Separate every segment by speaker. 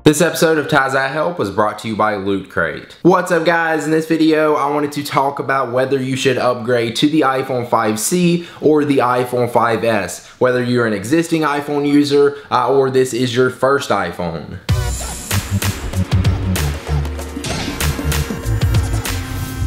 Speaker 1: This episode of Ties I Help was brought to you by Loot Crate. What's up guys? In this video I wanted to talk about whether you should upgrade to the iPhone 5C or the iPhone 5S. Whether you're an existing iPhone user or this is your first iPhone.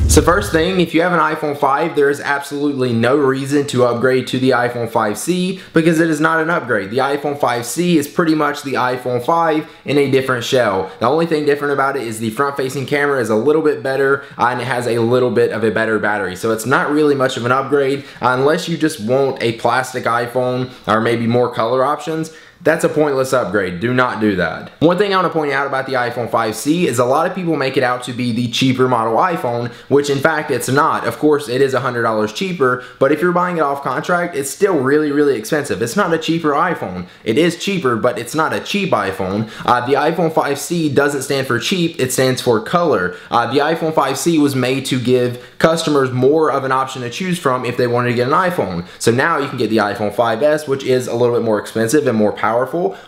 Speaker 1: So first thing, if you have an iPhone 5, there is absolutely no reason to upgrade to the iPhone 5C because it is not an upgrade. The iPhone 5C is pretty much the iPhone 5 in a different shell. The only thing different about it is the front-facing camera is a little bit better and it has a little bit of a better battery. So it's not really much of an upgrade unless you just want a plastic iPhone or maybe more color options. That's a pointless upgrade. Do not do that. One thing I want to point out about the iPhone 5C is a lot of people make it out to be the cheaper model iPhone, which in fact it's not. Of course, it is $100 cheaper, but if you're buying it off contract, it's still really expensive. It's not a cheaper iPhone. It is cheaper, but it's not a cheap iPhone. The iPhone 5C doesn't stand for cheap, it stands for color. The iPhone 5C was made to give customers more of an option to choose from if they wanted to get an iPhone. So now you can get the iPhone 5S, which is a little bit more expensive and more powerful,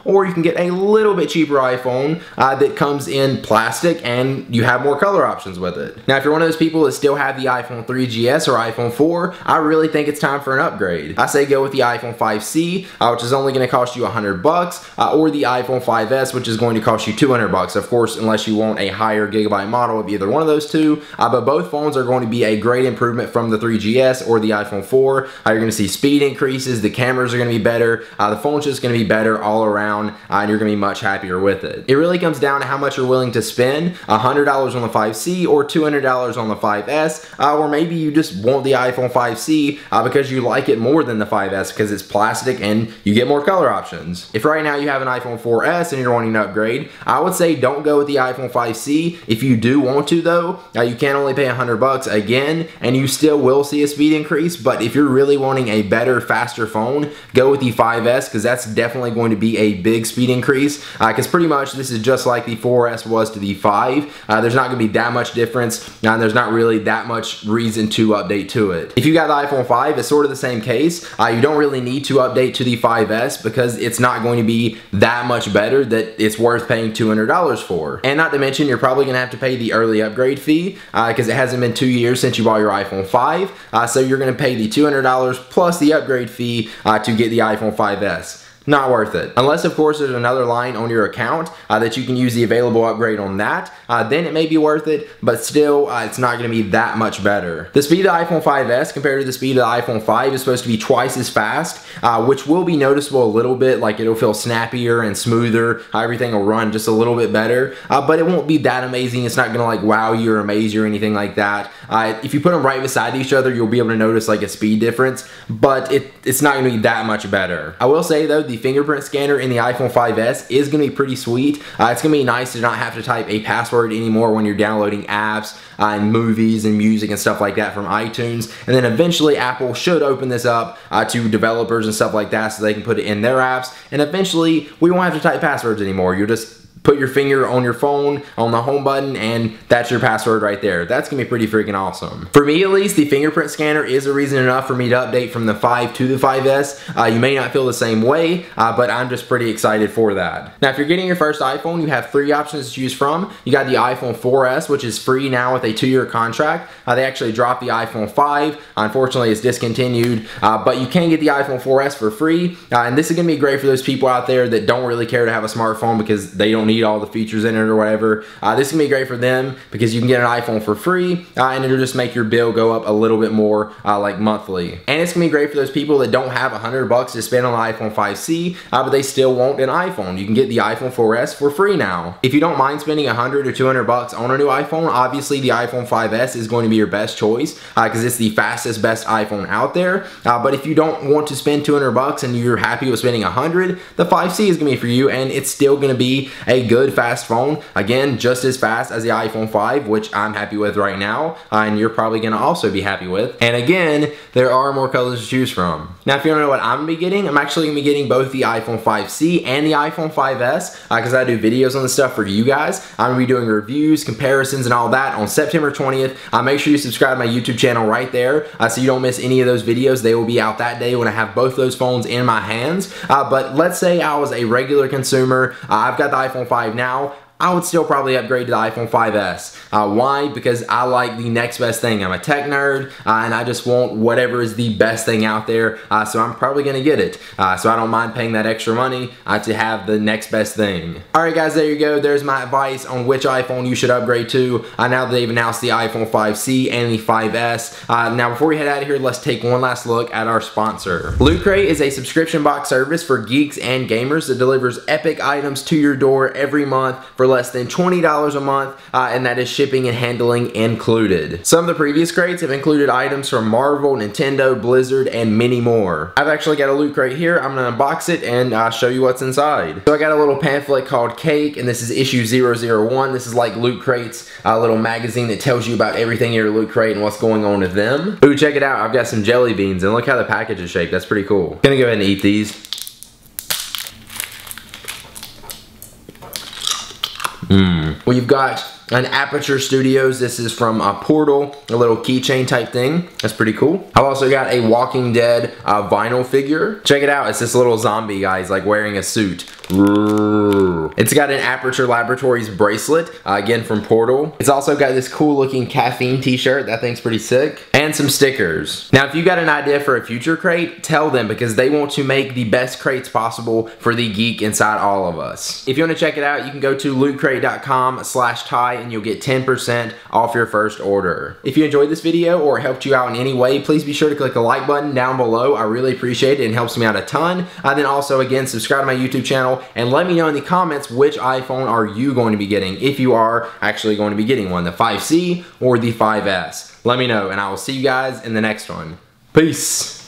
Speaker 1: or you can get a little bit cheaper iPhone that comes in plastic and you have more color options with it. Now if you're one of those people that still have the iPhone 3GS or iPhone 4, I really think it's time for an upgrade. I say go with the iPhone 5C, which is only going to cost you $100, or the iPhone 5S, which is going to cost you $200, of course, unless you want a higher gigabyte model of either one of those two, but both phones are going to be a great improvement from the 3GS or the iPhone 4. You're going to see speed increases, the cameras are going to be better, the phone's just going to be better all around, and you're going to be much happier with it. It really comes down to how much you're willing to spend, $100 on the 5C or $200 on the 5S, or maybe you just want the iPhone 5C because you like it more than the 5S because it's plastic and you get more color options. If right now you have an iPhone 4S and you're wanting to upgrade, I would say don't go with the iPhone 5C. If you do want to though, you can only pay $100 again, and you still will see a speed increase, but if you're really wanting a better, faster phone, go with the 5S because that's definitely going to be a big speed increase because pretty much this is just like the 4S was to the 5. There's not going to be that much difference, and there's not really that much reason to update to it. If you got the iPhone 5, it's sort of the same case. You don't really need to update to the 5S because it's not going to be that much better that it's worth paying $200 for. And not to mention, you're probably going to have to pay the early upgrade fee because it hasn't been 2 years since you bought your iPhone 5. So you're going to pay the $200 plus the upgrade fee to get the iPhone 5S. Not worth it. Unless, of course, there's another line on your account that you can use the available upgrade on that, then it may be worth it, but still, it's not going to be that much better. The speed of the iPhone 5S compared to the speed of the iPhone 5 is supposed to be twice as fast, which will be noticeable a little bit, like it'll feel snappier and smoother, everything will run just a little bit better, but it won't be that amazing. It's not going to like wow you or amaze you or anything like that. If you put them right beside each other, you'll be able to notice like a speed difference, but it's not going to be that much better. I will say though, the fingerprint scanner in the iPhone 5S is going to be pretty sweet. It's going to be nice to not have to type a password anymore when you're downloading apps and movies and music and stuff like that from iTunes. And then eventually Apple should open this up to developers and stuff like that so they can put it in their apps. And eventually we won't have to type passwords anymore. You'll just put your finger on your phone on the home button and that's your password right there. That's gonna be pretty freaking awesome. For me at least, the fingerprint scanner is a reason enough for me to update from the 5 to the 5S. You may not feel the same way, but I'm just pretty excited for that. Now if you're getting your first iPhone, you have 3 options to choose from. You got the iPhone 4S, which is free now with a 2-year contract. They actually dropped the iPhone 5. Unfortunately, it's discontinued, but you can get the iPhone 4S for free. And this is gonna be great for those people out there that don't really care to have a smartphone because they don't need all the features in it or whatever. This is gonna be great for them because you can get an iPhone for free and it'll just make your bill go up a little bit more like monthly. And it's gonna be great for those people that don't have $100 to spend on the iPhone 5C but they still want an iPhone. You can get the iPhone 4S for free now. If you don't mind spending $100 or $200 on a new iPhone, obviously the iPhone 5S is going to be your best choice because it's the fastest, best iPhone out there. But if you don't want to spend $200 and you're happy with spending $100, the 5C is gonna be for you, and it's still gonna be a a good fast phone. Again, just as fast as the iPhone 5, which I'm happy with right now, and you're probably gonna also be happy with. And again, there are more colors to choose from. Now, if you wanna know what I'm gonna be getting, I'm actually gonna be getting both the iPhone 5C and the iPhone 5S, because I do videos on this stuff for you guys. I'm gonna be doing reviews, comparisons, and all that on September 20th. Make sure you subscribe to my YouTube channel right there, so you don't miss any of those videos. They will be out that day when I have both those phones in my hands. But let's say I was a regular consumer. I've got the iPhone 5 now. I would still probably upgrade to the iPhone 5S. Why? Because I like the next best thing. I'm a tech nerd, and I just want whatever is the best thing out there, so I'm probably gonna get it. So I don't mind paying that extra money to have the next best thing. Alright guys, there you go. There's my advice on which iPhone you should upgrade to, now that they've announced the iPhone 5C and the 5S. Now before we head out of here, let's take one last look at our sponsor. Loot Crate is a subscription box service for geeks and gamers that delivers epic items to your door every month for less than $20 a month, and that is shipping and handling included. Some of the previous crates have included items from Marvel, Nintendo, Blizzard, and many more. I've actually got a Loot Crate here. I'm gonna unbox it and show you what's inside. So I got a little pamphlet called Cake, and this is issue 001. This is like Loot Crate's little magazine that tells you about everything in your Loot Crate and what's going on with them. Ooh, check it out. I've got some jelly beans, and look how the package is shaped. That's pretty cool. Gonna go ahead and eat these. Well, you've got an Aperture Studios. This is from Portal, a little keychain type thing. That's pretty cool. I've also got a Walking Dead vinyl figure. Check it out. It's this little zombie guy. He's like wearing a suit. It's got an Aperture Laboratories bracelet, again from Portal. It's also got this cool looking caffeine t-shirt. That thing's pretty sick. And some stickers. Now, if you got an idea for a future crate, tell them, because they want to make the best crates possible for the geek inside all of us. If you want to check it out, you can go to lootcrate.com/Ty and you'll get 10% off your first order. If you enjoyed this video or it helped you out in any way, please be sure to click the like button down below. I really appreciate it and helps me out a ton. Then also, again, subscribe to my YouTube channel and let me know in the comments which iPhone are you going to be getting, if you are actually going to be getting one, the 5C or the 5S. Let me know, and I will see you guys in the next one. Peace.